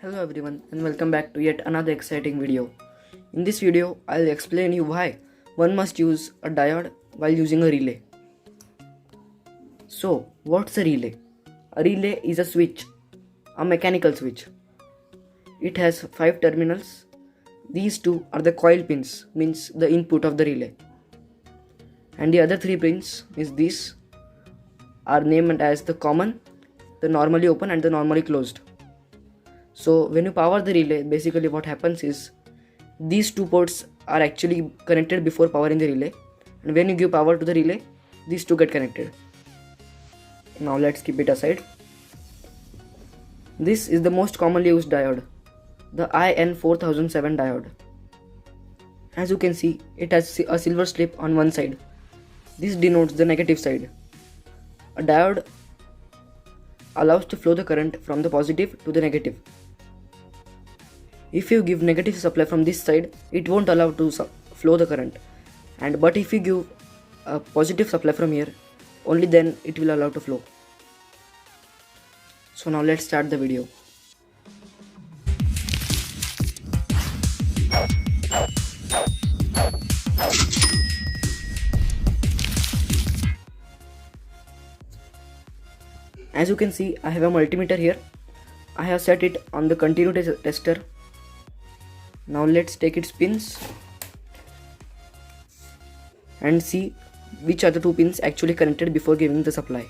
Hello everyone and welcome back to yet another exciting video. In this video, I'll explain you why one must use a diode while using a relay. So, what's a relay? A relay is a switch, a mechanical switch. It has 5 terminals. These two are the coil pins, means the input of the relay. And the other 3 pins these are named as the common, the normally open and the normally closed. So when you power the relay, basically what happens is these 2 ports are actually connected before powering the relay, and when you give power to the relay, these 2 get connected. Now let's keep it aside. This is the most commonly used diode, the IN4007 diode. As you can see, it has a silver strip on one side. This denotes the negative side. A diode allows to flow the current from the positive to the negative. If you give negative supply from this side, it won't allow to flow the current, but if you give a positive supply from here, only then it will allow to flow. So now let's start the video. As you can see, I have a multimeter here. I have set it on the continuity tester. Now let's take its pins and see which are the 2 pins actually connected before giving the supply.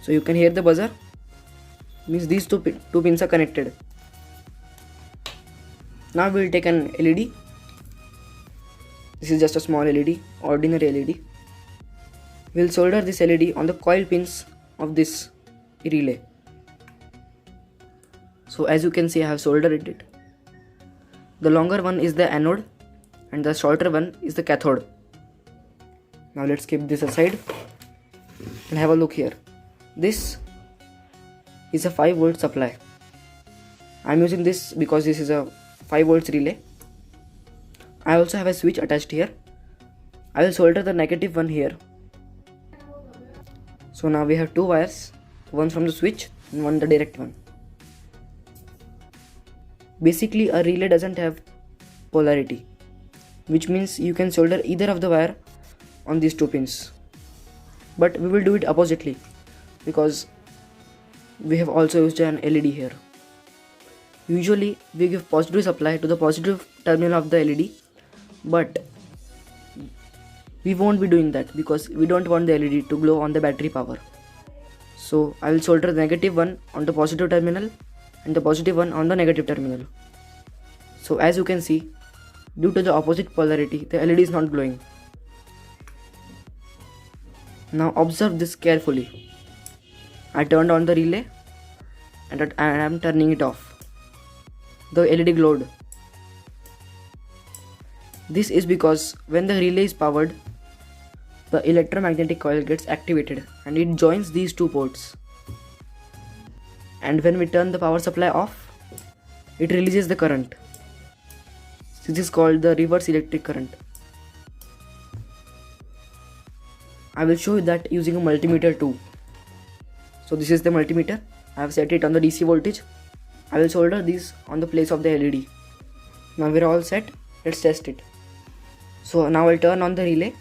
So you can hear the buzzer, means these two pins are connected. Now we will take an LED. This is just a small LED, ordinary LED. We will solder this LED on the coil pins of this relay. So as you can see, I have soldered it. The longer one is the anode and the shorter one is the cathode. Now let's keep this aside and have a look here. This is a 5 volt supply. I am using this because this is a 5 volts relay. I also have a switch attached here. I will solder the negative one here. So now we have 2 wires, one from the switch and one the direct one. Basically, a relay doesn't have polarity, which means you can solder either of the wire on these 2 pins. But we will do it oppositely because we have also used an LED here. Usually we give positive supply to the positive terminal of the LED, but we won't be doing that because we don't want the LED to glow on the battery power. So I will solder the negative one on the positive terminal and the positive one on the negative terminal. So as you can see, due to the opposite polarity, the LED is not glowing. Now observe this carefully. I turned on the relay and I am turning it off. The LED glowed. This is because when the relay is powered, the electromagnetic coil gets activated and it joins these 2 ports. And when we turn the power supply off, it releases the current. This is called the reverse electric current. I will show you that using a multimeter too. So this is the multimeter. I have set it on the DC voltage. I will solder these on the place of the LED. Now we are all set. Let's test it. So now I'll turn on the relay.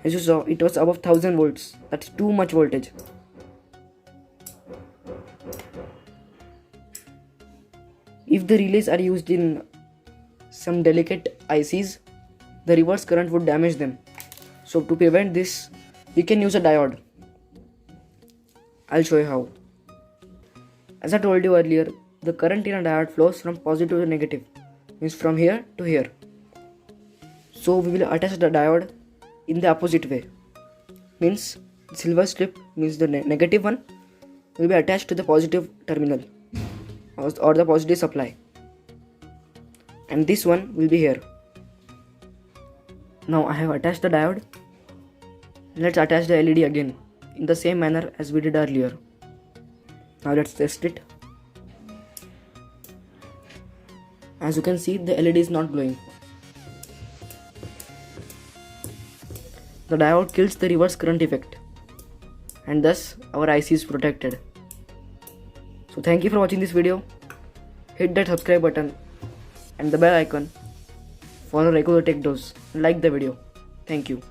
As you saw, it was above 1000 volts. That's too much voltage. If the relays are used in some delicate ICs, the reverse current would damage them. So to prevent this, we can use a diode. I'll show you how. As I told you earlier, the current in a diode flows from positive to negative, means from here to here. So we will attach the diode in the opposite way, means silver strip, means the negative one will be attached to the positive terminal or the positive supply, and this one will be here. Now I have attached the diode. Let's attach the LED again in the same manner as we did earlier. Now let's test it. As you can see, the LED is not glowing. The diode kills the reverse current effect, and thus our IC is protected. So thank you for watching this video. Hit that subscribe button and the bell icon for regular tech dose. Like the video. Thank you.